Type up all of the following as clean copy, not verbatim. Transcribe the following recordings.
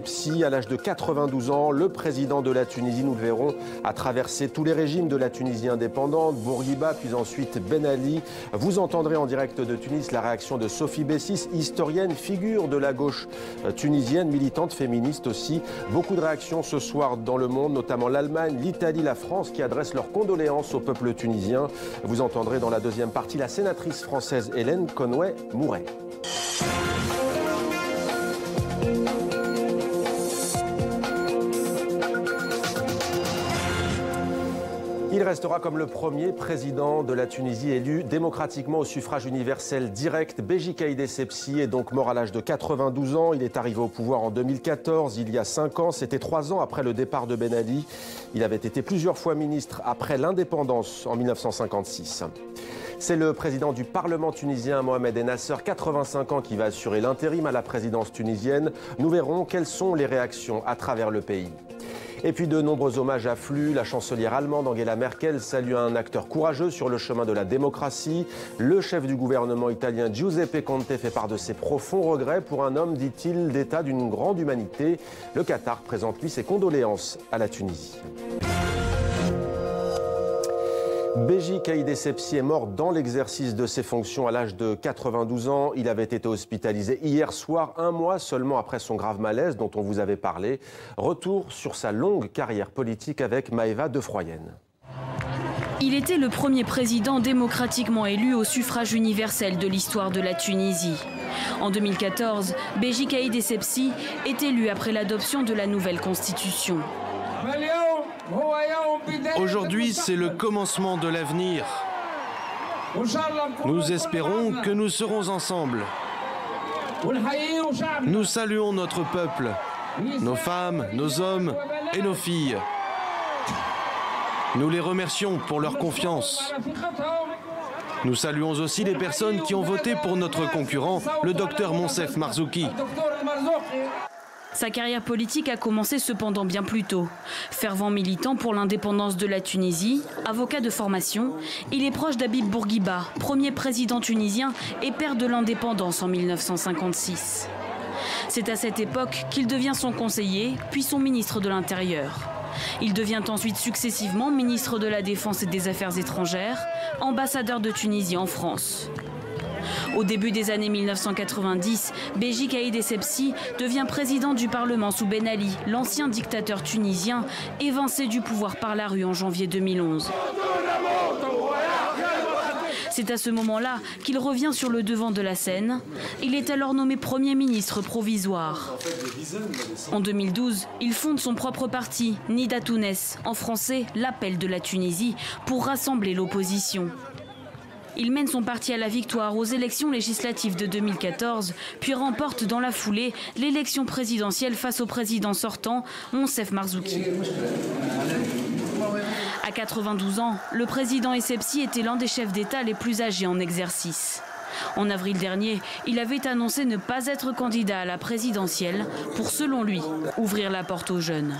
Psy, à l'âge de 92 ans, le président de la Tunisie, nous le verrons, a traversé tous les régimes de la Tunisie indépendante, Bourguiba, puis ensuite Ben Ali. Vous entendrez en direct de Tunis la réaction de Sophie Bessis, historienne, figure de la gauche tunisienne, militante féministe aussi. Beaucoup de réactions ce soir dans le monde, notamment l'Allemagne, l'Italie, la France, qui adressent leurs condoléances au peuple tunisien. Vous entendrez dans la deuxième partie la sénatrice française Hélène Conway-Mouret. Il restera comme le premier président de la Tunisie élu démocratiquement au suffrage universel direct. Béji Caïd Essebsi est donc mort à l'âge de 92 ans. Il est arrivé au pouvoir en 2014, il y a 5 ans. C'était 3 ans après le départ de Ben Ali. Il avait été plusieurs fois ministre après l'indépendance en 1956. C'est le président du Parlement tunisien, Mohamed Ennasser, 85 ans, qui va assurer l'intérim à la présidence tunisienne. Nous verrons quelles sont les réactions à travers le pays. Et puis de nombreux hommages affluent. La chancelière allemande Angela Merkel salue un acteur courageux sur le chemin de la démocratie. Le chef du gouvernement italien Giuseppe Conte fait part de ses profonds regrets pour un homme, dit-il, d'état d'une grande humanité. Le Qatar présente lui ses condoléances à la Tunisie. Béji Caïd Essebsi est mort dans l'exercice de ses fonctions à l'âge de 92 ans. Il avait été hospitalisé hier soir, 1 mois seulement après son grave malaise dont on vous avait parlé. Retour sur sa longue carrière politique avec Maëva Defroyenne. Il était le premier président démocratiquement élu au suffrage universel de l'histoire de la Tunisie. En 2014, Béji Caïd Essebsi est élu après l'adoption de la nouvelle constitution. Aujourd'hui, c'est le commencement de l'avenir. Nous espérons que nous serons ensemble. Nous saluons notre peuple, nos femmes, nos hommes et nos filles. Nous les remercions pour leur confiance. Nous saluons aussi les personnes qui ont voté pour notre concurrent, le docteur Monsef Marzouki. Sa carrière politique a commencé cependant bien plus tôt. Fervent militant pour l'indépendance de la Tunisie, avocat de formation, il est proche d'Habib Bourguiba, premier président tunisien et père de l'indépendance en 1956. C'est à cette époque qu'il devient son conseiller, puis son ministre de l'Intérieur. Il devient ensuite successivement ministre de la Défense et des Affaires étrangères, ambassadeur de Tunisie en France. Au début des années 1990, Béji Caïd Essebsi devient président du Parlement sous Ben Ali, l'ancien dictateur tunisien, évincé du pouvoir par la rue en janvier 2011. C'est à ce moment-là qu'il revient sur le devant de la scène. Il est alors nommé Premier ministre provisoire. En 2012, il fonde son propre parti, Nida Tounes, en français l'Appel de la Tunisie, pour rassembler l'opposition. Il mène son parti à la victoire aux élections législatives de 2014, puis remporte dans la foulée l'élection présidentielle face au président sortant, Monsef Marzouki. À 92 ans, le président Essebsi était l'un des chefs d'État les plus âgés en exercice. En avril dernier, il avait annoncé ne pas être candidat à la présidentielle pour, selon lui, ouvrir la porte aux jeunes.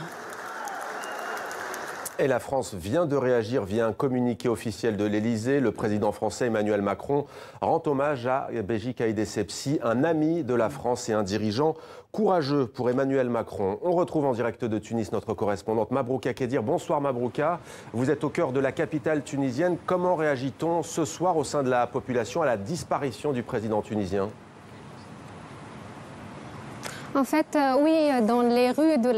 Et la France vient de réagir via un communiqué officiel de l'Élysée. Le président français Emmanuel Macron rend hommage à Béji Caïd Essebsi, un ami de la France et un dirigeant courageux pour Emmanuel Macron. On retrouve en direct de Tunis notre correspondante Mabrouka Kedir. Bonsoir Mabrouka, vous êtes au cœur de la capitale tunisienne. Comment réagit-on ce soir au sein de la population à la disparition du président tunisien ? En fait, oui, dans les rues de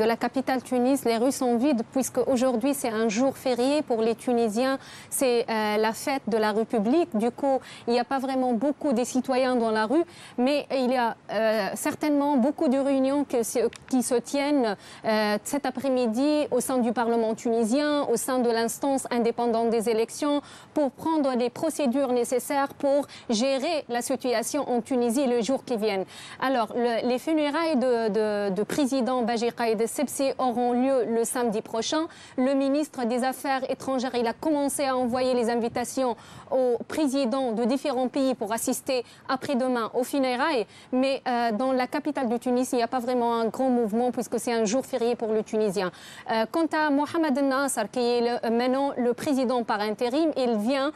la capitale Tunis, les rues sont vides puisque aujourd'hui c'est un jour férié pour les Tunisiens. C'est la fête de la République. Du coup, il n'y a pas vraiment beaucoup de citoyens dans la rue, mais il y a certainement beaucoup de réunions qui se tiennent cet après-midi au sein du Parlement tunisien, au sein de l'instance indépendante des élections, pour prendre les procédures nécessaires pour gérer la situation en Tunisie le jour qui vient. Alors, les funérailles de président Béji Caïd Essebsi auront lieu le samedi prochain. Le ministre des Affaires étrangères, il a commencé à envoyer les invitations aux présidents de différents pays pour assister après-demain aux funérailles. Mais dans la capitale de Tunis, il n'y a pas vraiment un grand mouvement puisque c'est un jour férié pour le Tunisien. Quant à Mohamed Ennasser, qui est maintenant le président par intérim, il vient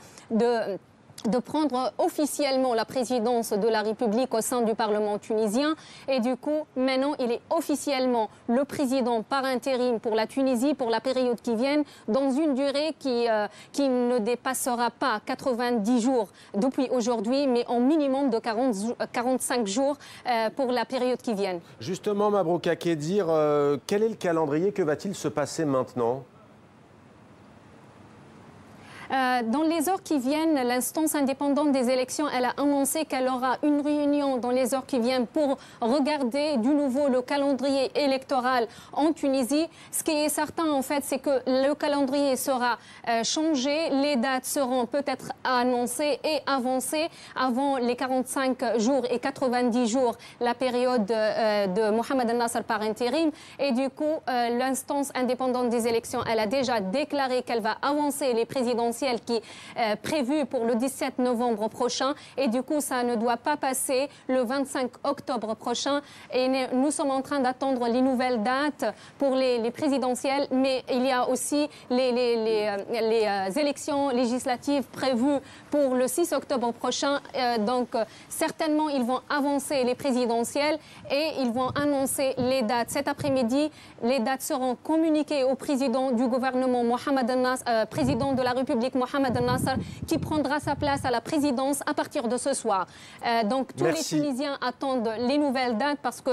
de prendre officiellement la présidence de la République au sein du Parlement tunisien. Et du coup, maintenant, il est officiellement le président par intérim pour la Tunisie pour la période qui vient, dans une durée qui ne dépassera pas 90 jours depuis aujourd'hui, mais en minimum de 45 jours pour la période qui vient. Justement, Mabrouk Akedir, quel est le calendrier? Que va-t-il se passer maintenant? Dans les heures qui viennent, l'instance indépendante des élections, elle a annoncé qu'elle aura une réunion dans les heures qui viennent pour regarder du nouveau le calendrier électoral en Tunisie. Ce qui est certain, en fait, c'est que le calendrier sera changé. Les dates seront peut-être annoncées et avancées avant les 45 jours et 90 jours, la période de Mohamed El-Nasser par intérim. Et du coup, l'instance indépendante des élections, elle a déjà déclaré qu'elle va avancer les présidentielles qui est prévu pour le 17 novembre prochain. Et du coup, ça ne doit pas passer le 25 octobre prochain. Et nous sommes en train d'attendre les nouvelles dates pour les présidentielles. Mais il y a aussi les élections législatives prévues pour le 6 octobre prochain. Donc, certainement, ils vont avancer les présidentielles et ils vont annoncer les dates. Cet après-midi, les dates seront communiquées au président du gouvernement, Mohamed El-Nasser, président de la République, Mohamed El-Nasser, qui prendra sa place à la présidence à partir de ce soir. Donc tous les Tunisiens attendent les nouvelles dates parce que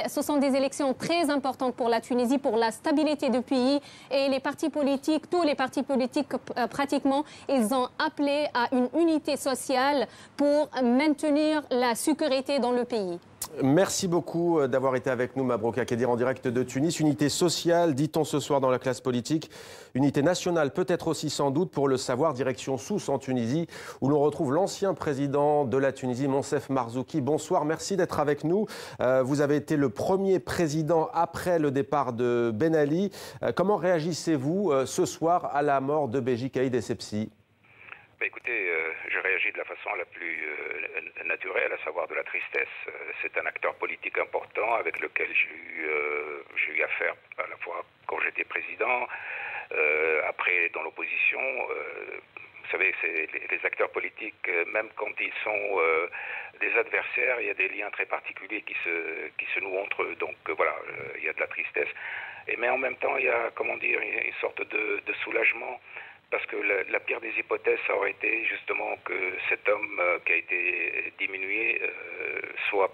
ce sont des élections très importantes pour la Tunisie, pour la stabilité du pays. Et les partis politiques, tous les partis politiques pratiquement, ils ont appelé à une unité sociale pour maintenir la sécurité dans le pays. Merci beaucoup d'avoir été avec nous, Mabrouk Akedir, en direct de Tunis. Unité sociale, dit-on ce soir dans la classe politique. Unité nationale, peut-être aussi sans doute, pour le savoir, direction Sousse en Tunisie, où l'on retrouve l'ancien président de la Tunisie, Moncef Marzouki. Bonsoir, merci d'être avec nous. Vous avez été le premier président après le départ de Ben Ali. Comment réagissez-vous ce soir à la mort de Béji Caïd Essebsi? Écoutez, je réagis de la façon la plus naturelle, à savoir de la tristesse. C'est un acteur politique important avec lequel j'ai eu affaire à la fois quand j'étais président, après dans l'opposition. Vous savez, les acteurs politiques, même quand ils sont des adversaires, il y a des liens très particuliers qui se nouent entre eux. Donc voilà, il y a de la tristesse. Mais en même temps, il y a, comment dire, une sorte de soulagement. Parce que la pire des hypothèses, ça aurait été justement que cet homme qui a été diminué soit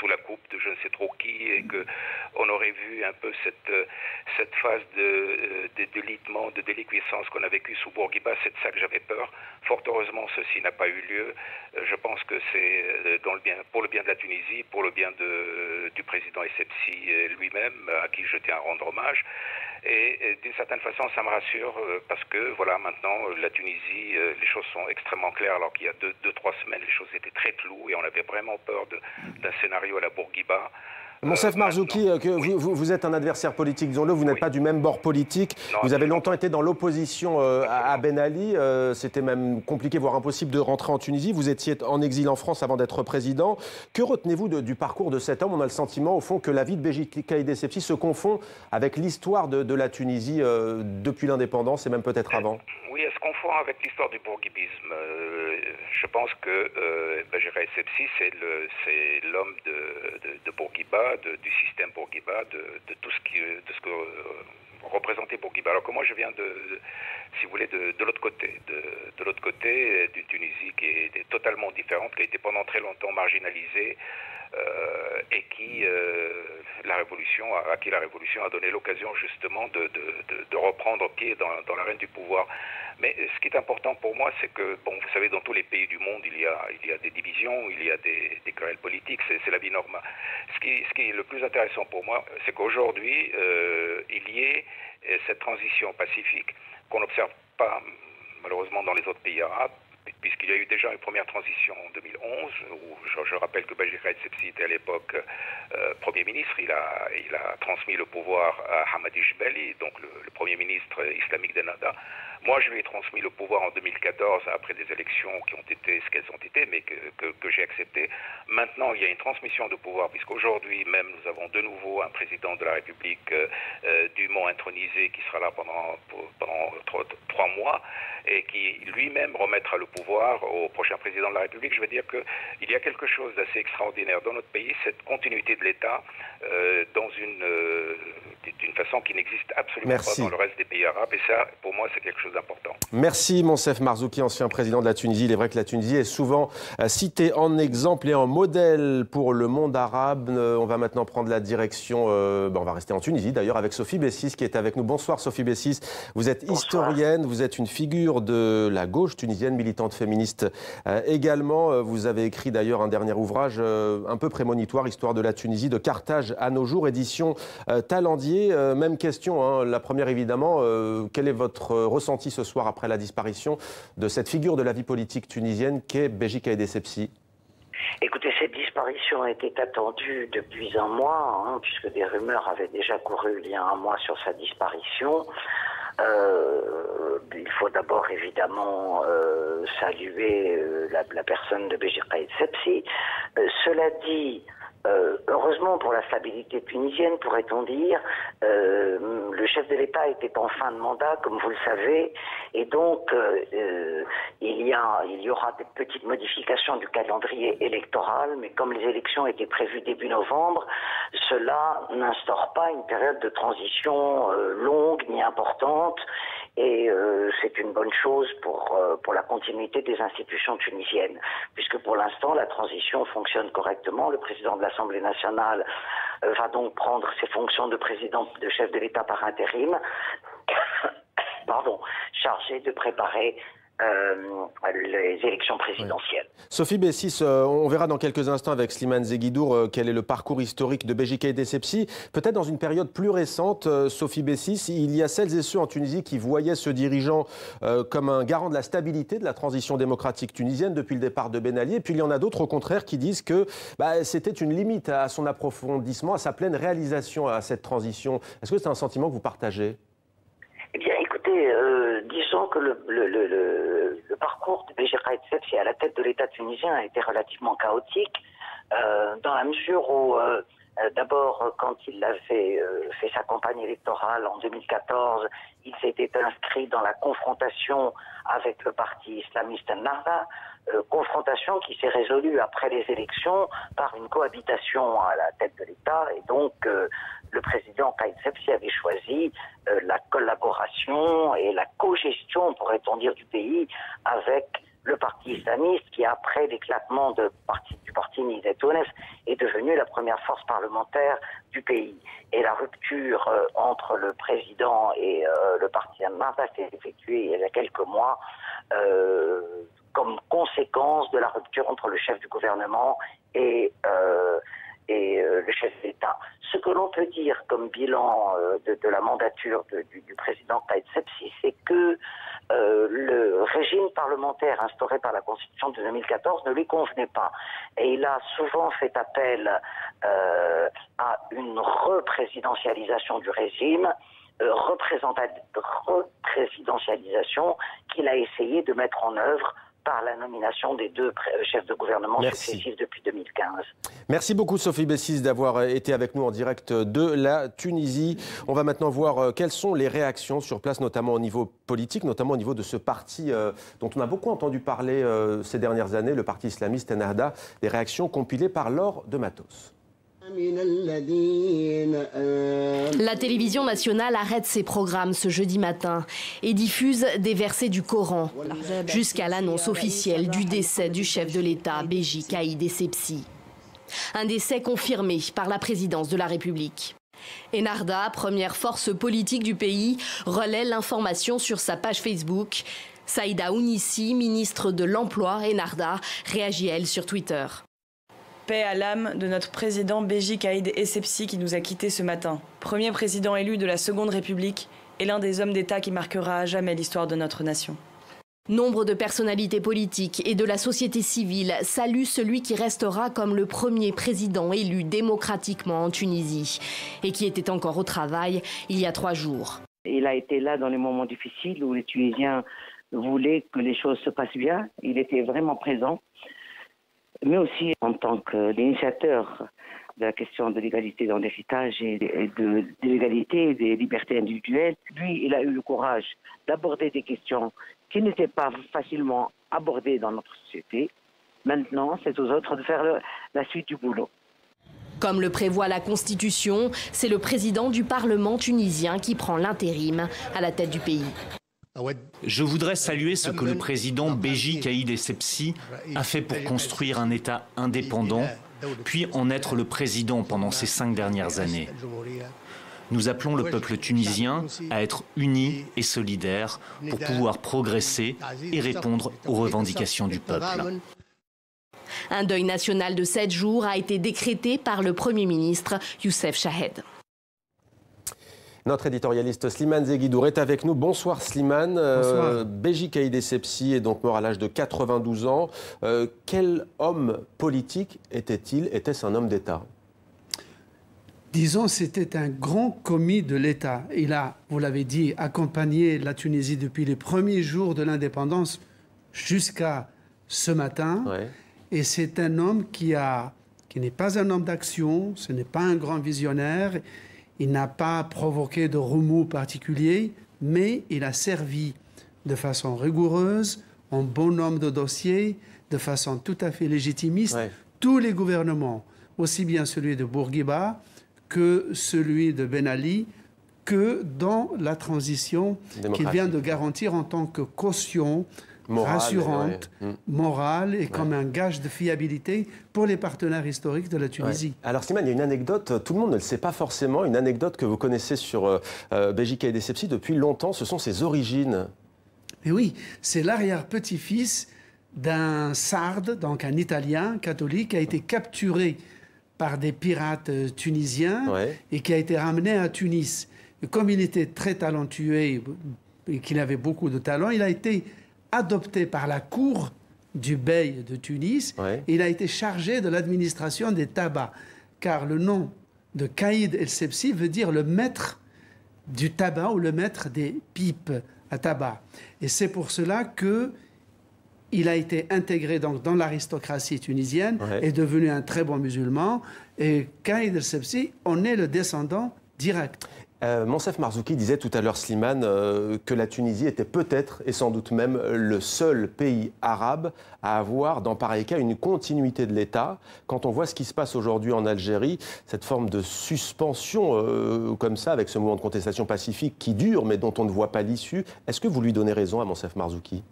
sous la coupe de je ne sais trop qui, et qu'on aurait vu un peu cette phase de délitement, de déliquescence qu'on a vécu sous Bourguiba. C'est de ça que j'avais peur. Fort heureusement, ceci n'a pas eu lieu. Je pense que c'est pour le bien de la Tunisie, pour le bien du président Essebsi lui-même, à qui je tiens à rendre hommage. Et d'une certaine façon, ça me rassure parce que voilà, maintenant, la Tunisie, les choses sont extrêmement claires, alors qu'il y a 2-3 semaines, les choses étaient très floues et on avait vraiment peur d'un scénario à la Bourguiba. Moncef Marzouki, vous êtes un adversaire politique, disons-le, vous n'êtes pas du même bord politique. Non, vous avez longtemps été dans l'opposition à Ben Ali. C'était même compliqué, voire impossible de rentrer en Tunisie. Vous étiez en exil en France avant d'être président. Que retenez-vous du parcours de cet homme? On a le sentiment, au fond, que la vie de Béji Caïd Essebsi se confond avec l'histoire de la Tunisie depuis l'indépendance et même peut-être avant. Oui, elle se confond avec l'histoire du bourguibisme. Je pense que Béji Caïd Essebsi, c'est l'homme de Bourguiba, du système Bourguiba, de tout ce que représentait Bourguiba. Alors que moi je viens si vous voulez, de l'autre côté, de l'autre côté d'une Tunisie qui est totalement différente, qui a été pendant très longtemps marginalisée et à qui la révolution a donné l'occasion justement de reprendre pied dans l'arène du pouvoir. Mais ce qui est important pour moi, c'est que, bon, vous savez, dans tous les pays du monde, il y a des divisions, il y a des querelles politiques, c'est la vie normale. Ce qui est le plus intéressant pour moi, c'est qu'aujourd'hui, il y ait cette transition pacifique qu'on n'observe pas, malheureusement, dans les autres pays arabes, puisqu'il y a eu déjà une première transition en 2011, où je rappelle que Beji Caïd Essebsi était à l'époque Premier ministre. Il a transmis le pouvoir à Hamadi Jebeli, donc le Premier ministre islamique d'Ennahda. Moi, je lui ai transmis le pouvoir en 2014 après des élections qui ont été ce qu'elles ont été, mais que j'ai accepté. Maintenant, il y a une transmission de pouvoir, puisqu'aujourd'hui même, nous avons de nouveau un président de la République dûment intronisé qui sera là pendant 3 mois et qui lui-même remettra le pouvoir au prochain président de la République. Je veux dire qu'il y a quelque chose d'assez extraordinaire dans notre pays, cette continuité de l'État dans d'une façon qui n'existe absolument pas dans le reste des pays arabes. Et ça, pour moi, c'est quelque chose d'important. Merci Monsef Marzouki, ancien président de la Tunisie. Il est vrai que la Tunisie est souvent citée en exemple et en modèle pour le monde arabe. On va maintenant prendre la direction, on va rester en Tunisie d'ailleurs, avec Sophie Bessis qui est avec nous. Bonsoir Sophie Bessis. Vous êtes historienne, vous êtes une figure de la gauche tunisienne, militante féministe également. Vous avez écrit d'ailleurs un dernier ouvrage un peu prémonitoire, Histoire de la Tunisie, de Carthage à nos jours, édition Talendier. Même question, hein. La première évidemment, quel est votre ressenti ce soir après la disparition de cette figure de la vie politique tunisienne qu'est Beji Caïd Essebsi? Écoutez, cette disparition était attendue depuis un mois, hein, puisque des rumeurs avaient déjà couru il y a un mois sur sa disparition. Il faut d'abord évidemment saluer la personne de Beji Caïd Essebsi. Cela dit, heureusement pour la stabilité tunisienne, pourrait-on dire, le chef de l'État était en fin de mandat, comme vous le savez, et donc il y aura des petites modifications du calendrier électoral, mais comme les élections étaient prévues début novembre, cela n'instaure pas une période de transition longue ni importante, et c'est une bonne chose pour la continuité des institutions tunisiennes, puisque pour l'instant la transition fonctionne correctement. Le président de l'Assemblée nationale va donc prendre ses fonctions de président, de chef de l'État par intérim, chargé de préparer les élections présidentielles. Sophie Bessis, on verra dans quelques instants avec Slimane Zeguidour quel est le parcours historique de Beji Caïd Essebsi. Peut-être dans une période plus récente, Sophie Bessis, il y a celles et ceux en Tunisie qui voyaient ce dirigeant comme un garant de la stabilité de la transition démocratique tunisienne depuis le départ de Ben Ali. Et puis il y en a d'autres au contraire qui disent que c'était une limite à son approfondissement, à sa pleine réalisation à cette transition. Est-ce que c'est un sentiment que vous partagez? Eh bien, écoutez, disons que le parcours de Beji Caïd Essebsi à la tête de l'État tunisien a été relativement chaotique, dans la mesure où, d'abord, quand il avait fait sa campagne électorale en 2014, il s'était inscrit dans la confrontation avec le parti islamiste Ennahda, confrontation qui s'est résolue après les élections par une cohabitation à la tête de l'État, et donc le président Caïd Essebsi avait choisi la collaboration et la co-gestion, pourrait-on dire, du pays avec le parti islamiste qui, après l'éclatement du parti Nihda Tounes, est devenu la première force parlementaire du pays. Et la rupture entre le président et le parti Ennahda s'est effectuée il y a quelques mois comme conséquence de la rupture entre le chef du gouvernement et le chef d'État. Ce que l'on peut dire comme bilan de la mandature du président Caïd Essebsi, c'est que le régime parlementaire instauré par la Constitution de 2014 ne lui convenait pas. Et il a souvent fait appel à une représidentialisation du régime, représidentialisation qu'il a essayé de mettre en œuvre par la nomination des deux chefs de gouvernement successifs depuis 2015. Merci beaucoup Sophie Bessis d'avoir été avec nous en direct de la Tunisie. On va maintenant voir quelles sont les réactions sur place, notamment au niveau politique, notamment au niveau de ce parti dont on a beaucoup entendu parler ces dernières années, le parti islamiste Ennahda, des réactions compilées par Laure de Matos. La télévision nationale arrête ses programmes ce jeudi matin et diffuse des versets du Coran jusqu'à l'annonce officielle du décès du chef de l'État, Beji Caïd Essebsi. Un décès confirmé par la présidence de la République. Ennahda, première force politique du pays, relaie l'information sur sa page Facebook. Saïda Ounissi, ministre de l'Emploi, Ennahda, réagit elle sur Twitter. Paix à l'âme de notre président Beji Caïd Essebsi qui nous a quittés ce matin. Premier président élu de la Seconde République et l'un des hommes d'État qui marquera à jamais l'histoire de notre nation. Nombre de personnalités politiques et de la société civile saluent celui qui restera comme le premier président élu démocratiquement en Tunisie et qui était encore au travail il y a 3 jours. Il a été là dans les moments difficiles où les Tunisiens voulaient que les choses se passent bien. Il était vraiment présent, mais aussi en tant qu'initiateur de la question de l'égalité dans l'héritage et de l'égalité et des libertés individuelles. Lui, il a eu le courage d'aborder des questions qui n'étaient pas facilement abordées dans notre société. Maintenant, c'est aux autres de faire la suite du boulot. Comme le prévoit la Constitution, c'est le président du Parlement tunisien qui prend l'intérim à la tête du pays. Je voudrais saluer ce que le président Béji Caïd Essebsi a fait pour construire un État indépendant, puis en être le président pendant ces 5 dernières années. Nous appelons le peuple tunisien à être uni et solidaire pour pouvoir progresser et répondre aux revendications du peuple. Un deuil national de 7 jours a été décrété par le Premier ministre Youssef Chahed. Notre éditorialiste Slimane Zeguidour est avec nous. Bonsoir Slimane. Bonsoir. Béji Caïd Essebsi est donc mort à l'âge de 92 ans. Quel homme politique était-il? Était-ce un homme d'État? Disons, c'était un grand commis de l'État. Il a, vous l'avez dit, accompagné la Tunisie depuis les premiers jours de l'indépendance jusqu'à ce matin. Ouais. Et c'est un homme qui n'est pas un homme d'action, ce n'est pas un grand visionnaire. Il n'a pas provoqué de remous particuliers, mais il a servi de façon rigoureuse, en bon homme de dossier, de façon tout à fait légitimiste, tous les gouvernements, aussi bien celui de Bourguiba que celui de Ben Ali, que dans la transition qu'il vient de garantir en tant que caution rassurante, morale et comme un gage de fiabilité pour les partenaires historiques de la Tunisie. Ouais. Alors Slimane, il y a une anecdote, tout le monde ne le sait pas forcément, une anecdote que vous connaissez sur Béji Caïd Essebsi depuis longtemps, ce sont ses origines. Et oui, c'est l'arrière-petit-fils d'un sarde, donc un Italien catholique, qui a été capturé par des pirates tunisiens et qui a été ramené à Tunis. Et comme il était très talentueux et qu'il avait beaucoup de talent, il a été adopté par la cour du bey de Tunis. Et il a été chargé de l'administration des tabacs, car le nom de Caïd Essebsi veut dire le maître du tabac ou le maître des pipes à tabac. Et c'est pour cela que il a été intégré donc dans l'aristocratie tunisienne, est devenu un très bon musulman. Et Caïd Essebsi en est le descendant direct. Monsef Marzouki disait tout à l'heure, Slimane, que la Tunisie était peut-être et sans doute même le seul pays arabe à avoir, dans pareil cas, une continuité de l'État. Quand on voit ce qui se passe aujourd'hui en Algérie, cette forme de suspension comme ça, avec ce mouvement de contestation pacifique qui dure, mais dont on ne voit pas l'issue, est-ce que vous lui donnez raison à Monsef Marzouki?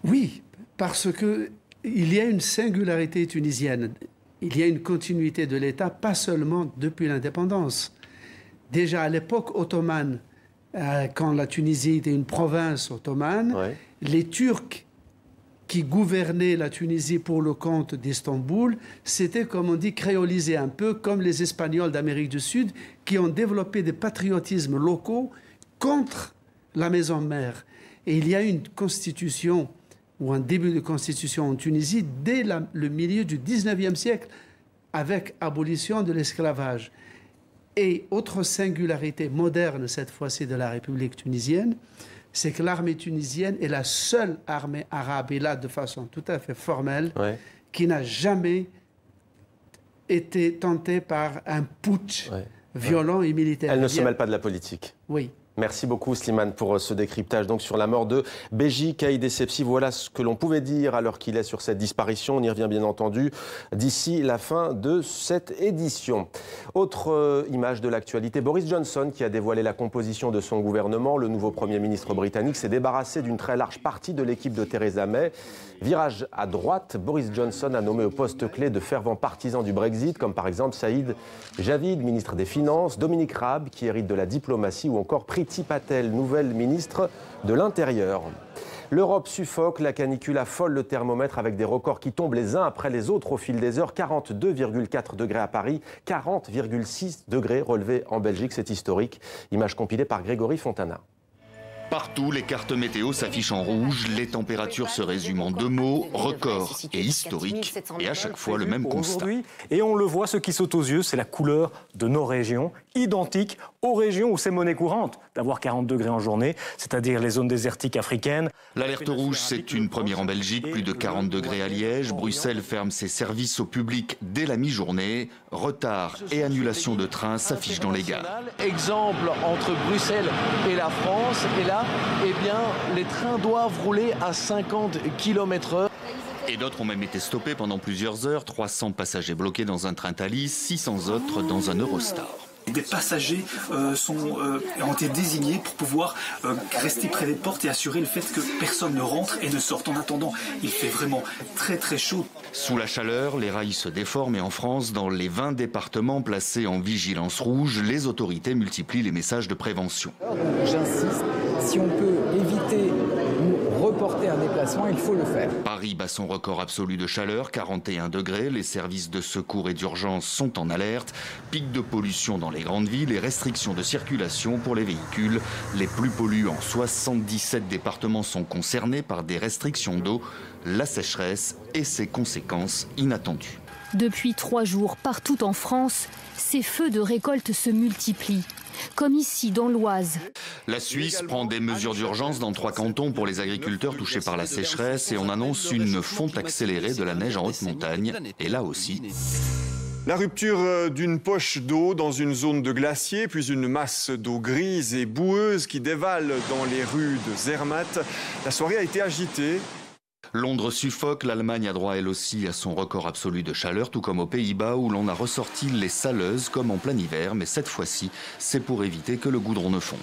Oui, parce qu'il y a une singularité tunisienne. Il y a une continuité de l'État, pas seulement depuis l'indépendance. Déjà à l'époque ottomane, quand la Tunisie était une province ottomane, les Turcs qui gouvernaient la Tunisie pour le compte d'Istanbul, c'était, comme on dit, créolisé, un peu comme les Espagnols d'Amérique du Sud, qui ont développé des patriotismes locaux contre la maison mère. Et il y a une constitution, ou un début de constitution en Tunisie, dès le milieu du 19e siècle, avec abolition de l'esclavage. Et autre singularité moderne, cette fois-ci, de la République tunisienne, c'est que l'armée tunisienne est la seule armée arabe, et là de façon tout à fait formelle, qui n'a jamais été tentée par un putsch violent et militaire. Elle ne se mêle pas de la politique. Oui. Merci beaucoup Slimane pour ce décryptage donc sur la mort de Béji Caïd Essebsi. Voilà ce que l'on pouvait dire alors qu'il est sur cette disparition. On y revient bien entendu d'ici la fin de cette édition. Autre image de l'actualité, Boris Johnson qui a dévoilé la composition de son gouvernement. Le nouveau Premier ministre britannique s'est débarrassé d'une très large partie de l'équipe de Theresa May. Virage à droite, Boris Johnson a nommé au poste clé de fervents partisans du Brexit, comme par exemple Saïd Javid, ministre des Finances, Dominique Raab, qui hérite de la diplomatie, ou encore Priti Patel, nouvelle ministre de l'Intérieur. L'Europe suffoque, la canicule affole le thermomètre avec des records qui tombent les uns après les autres au fil des heures. 42,4 degrés à Paris, 40,6 degrés relevés en Belgique, c'est historique. Image compilée par Grégory Fontana. Partout, les cartes météo s'affichent en rouge. Les températures se résument en 2 mots, record et historique. Et à chaque fois, le même constat. Et on le voit, ce qui saute aux yeux, c'est la couleur de nos régions, identique aux régions où c'est monnaie courante d'avoir 40 degrés en journée, c'est-à-dire les zones désertiques africaines. L'alerte rouge, c'est une première en Belgique, plus de 40 degrés à Liège. Bruxelles ferme ses services au public dès la mi-journée. Retard et annulation de trains s'affichent dans les gares. Exemple entre Bruxelles et la France. Et là, eh bien, les trains doivent rouler à 50 km/h. Et d'autres ont même été stoppés pendant plusieurs heures. 300 passagers bloqués dans un train Thalys, 600 autres dans un Eurostar. Des passagers ont été désignés pour pouvoir rester près des portes et assurer le fait que personne ne rentre et ne sorte. En attendant, il fait vraiment très très chaud. Sous la chaleur, les rails se déforment et en France, dans les 20 départements placés en vigilance rouge, les autorités multiplient les messages de prévention. J'insiste, si on peut éviter ou reporter un déplacement, il faut le faire. Paris bat son record absolu de chaleur, 41 degrés. Les services de secours et d'urgence sont en alerte. Pic de pollution dans les grandes villes et restrictions de circulation pour les véhicules les plus polluants. 77 départements sont concernés par des restrictions d'eau, la sécheresse et ses conséquences inattendues. Depuis 3 jours, partout en France, ces feux de récolte se multiplient, comme ici dans l'Oise. La Suisse prend des mesures d'urgence dans 3 cantons pour les agriculteurs touchés par la sécheresse et on annonce une fonte accélérée de la neige en haute montagne. Et là aussi... La rupture d'une poche d'eau dans une zone de glacier, puis une masse d'eau grise et boueuse qui dévale dans les rues de Zermatt. La soirée a été agitée. Londres suffoque, l'Allemagne a droit elle aussi à son record absolu de chaleur, tout comme aux Pays-Bas où l'on a ressorti les saleuses comme en plein hiver, mais cette fois-ci, c'est pour éviter que le goudron ne fonde.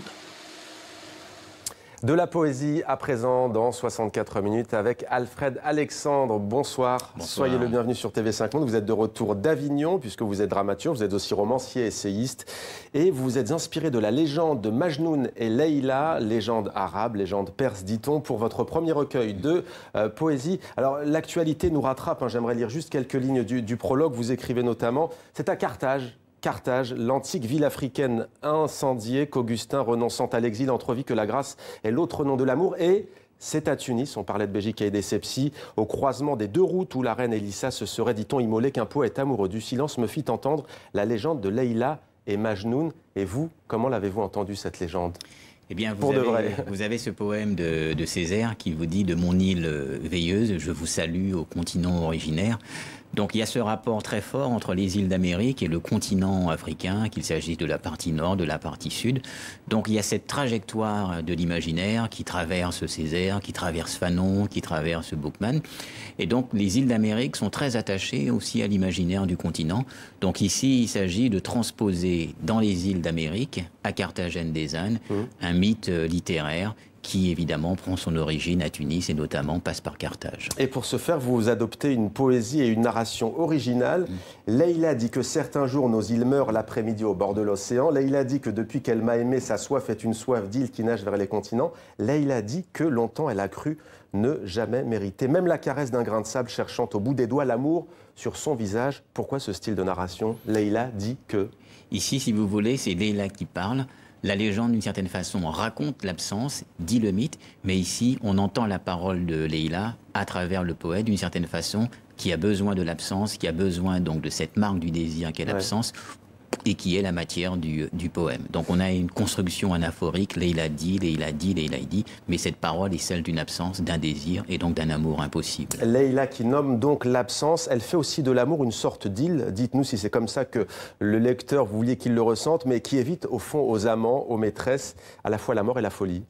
De la poésie à présent dans 64 minutes avec Alfred Alexandre. Bonsoir. Soyez le bienvenu sur TV5 Monde. Vous êtes de retour d'Avignon puisque vous êtes dramaturge, vous êtes aussi romancier, essayiste et vous vous êtes inspiré de la légende de Majnoun et Leïla, légende arabe, légende perse dit-on, pour votre premier recueil de poésie. Alors l'actualité nous rattrape, hein. J'aimerais lire juste quelques lignes du prologue. Vous écrivez notamment, c'est à Carthage, l'antique ville africaine incendiée, qu'Augustin, renonçant à l'exil, entrevit que la grâce est l'autre nom de l'amour. Et c'est à Tunis, on parlait de Béji Caïd Essebsi, au croisement des 2 routes où la reine Elissa se serait, dit-on, immolée, qu'un poète amoureux du silence me fit entendre la légende de Leïla et Majnoun. Et vous, comment l'avez-vous entendu cette légende ? Eh bien, vous avez ce poème de Césaire qui vous dit « De mon île veilleuse, je vous salue au continent originaire ». Donc il y a ce rapport très fort entre les îles d'Amérique et le continent africain, qu'il s'agisse de la partie nord, de la partie sud. Donc il y a cette trajectoire de l'imaginaire qui traverse Césaire, qui traverse Fanon, qui traverse Boukman. Et donc les îles d'Amérique sont très attachées aussi à l'imaginaire du continent. Donc ici, il s'agit de transposer dans les îles d'Amérique, à Carthagène des Indes, un mythe littéraire qui évidemment prend son origine à Tunis et notamment passe par Carthage. Et pour ce faire, vous adoptez une poésie et une narration originale. Leïla dit que certains jours nos îles meurent l'après-midi au bord de l'océan. Leïla dit que depuis qu'elle m'a aimé, sa soif est une soif d'îles qui nage vers les continents. Leïla dit que longtemps elle a cru ne jamais mériter même la caresse d'un grain de sable, cherchant au bout des doigts l'amour sur son visage. Pourquoi ce style de narration ? Leïla dit que... Ici, si vous voulez, c'est Leïla qui parle. La légende, d'une certaine façon, raconte l'absence, dit le mythe, mais ici, on entend la parole de Leïla à travers le poète, d'une certaine façon, qui a besoin de l'absence, qui a besoin donc de cette marque du désir qu'est l'absence, et qui est la matière du poème. Donc on a une construction anaphorique, Leïla dit, Leïla dit, Leïla dit, mais cette parole est celle d'une absence, d'un désir et donc d'un amour impossible. Leïla qui nomme donc l'absence, elle fait aussi de l'amour une sorte d'île. Dites-nous si c'est comme ça que le lecteur vouliez qu'il le ressente, mais qui évite au fond aux amants, aux maîtresses, à la fois la mort et la folie.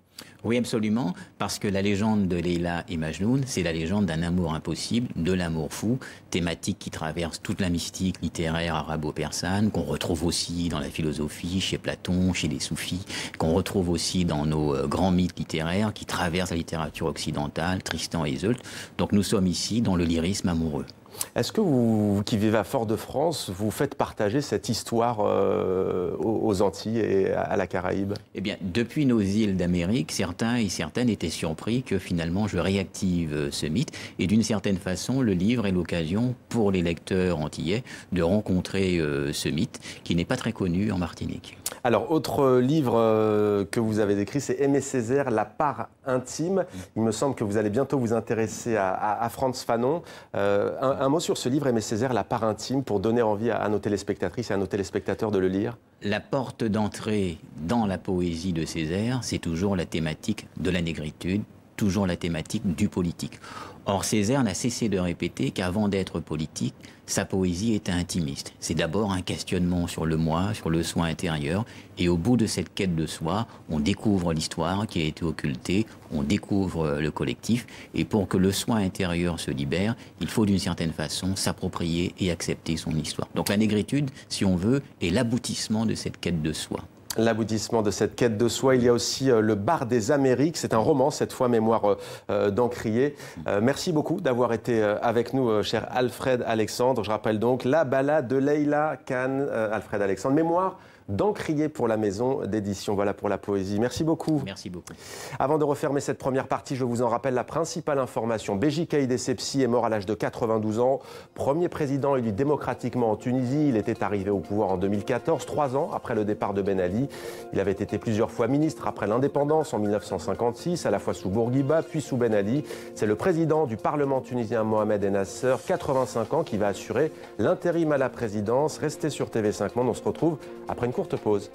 Oui, absolument, parce que la légende de Leïla et Majnoun, c'est la légende d'un amour impossible, de l'amour fou, thématique qui traverse toute la mystique littéraire arabo-persane, qu'on retrouve aussi dans la philosophie, chez Platon, chez les soufis, qu'on retrouve aussi dans nos grands mythes littéraires qui traversent la littérature occidentale, Tristan et Isolde. Donc nous sommes ici dans le lyrisme amoureux. Est-ce que vous, qui vivez à Fort-de-France, vous faites partager cette histoire aux Antilles et à la Caraïbe? Eh bien, depuis nos îles d'Amérique, certains et certaines étaient surpris que finalement je réactive ce mythe. Et d'une certaine façon, le livre est l'occasion pour les lecteurs antillais de rencontrer ce mythe qui n'est pas très connu en Martinique. Alors, autre livre que vous avez écrit, c'est Aimé Césaire, La part intime. Il me semble que vous allez bientôt vous intéresser à Frantz Fanon. Un mot sur ce livre, Aimé Césaire, La part intime, pour donner envie à nos téléspectatrices et à nos téléspectateurs de le lire. La porte d'entrée dans la poésie de Césaire, c'est toujours la thématique de la négritude, toujours la thématique du politique. Or, Césaire n'a cessé de répéter qu'avant d'être politique, sa poésie est intimiste. C'est d'abord un questionnement sur le moi, sur le soi intérieur, et au bout de cette quête de soi, on découvre l'histoire qui a été occultée, on découvre le collectif, et pour que le soi intérieur se libère, il faut d'une certaine façon s'approprier et accepter son histoire. Donc la négritude, si on veut, est l'aboutissement de cette quête de soi. L'aboutissement de cette quête de soi. Il y a aussi Le Bar des Amériques. C'est un roman, cette fois, mémoire d'Encrier. Merci beaucoup d'avoir été avec nous, cher Alfred Alexandre. Je rappelle donc La Ballade de Leila Khan, Alfred Alexandre. Mémoire d'Encrier pour la maison d'édition. Voilà pour la poésie. Merci beaucoup. Merci beaucoup. Avant de refermer cette première partie, je vous en rappelle la principale information. Béji Caïd Essebsi est mort à l'âge de 92 ans. Premier président élu démocratiquement en Tunisie. Il était arrivé au pouvoir en 2014, 3 ans après le départ de Ben Ali. Il avait été plusieurs fois ministre après l'indépendance en 1956, à la fois sous Bourguiba puis sous Ben Ali. C'est le président du Parlement tunisien Mohamed Ennasser, 85 ans, qui va assurer l'intérim à la présidence. Restez sur TV5 Monde. On se retrouve après une courte pause.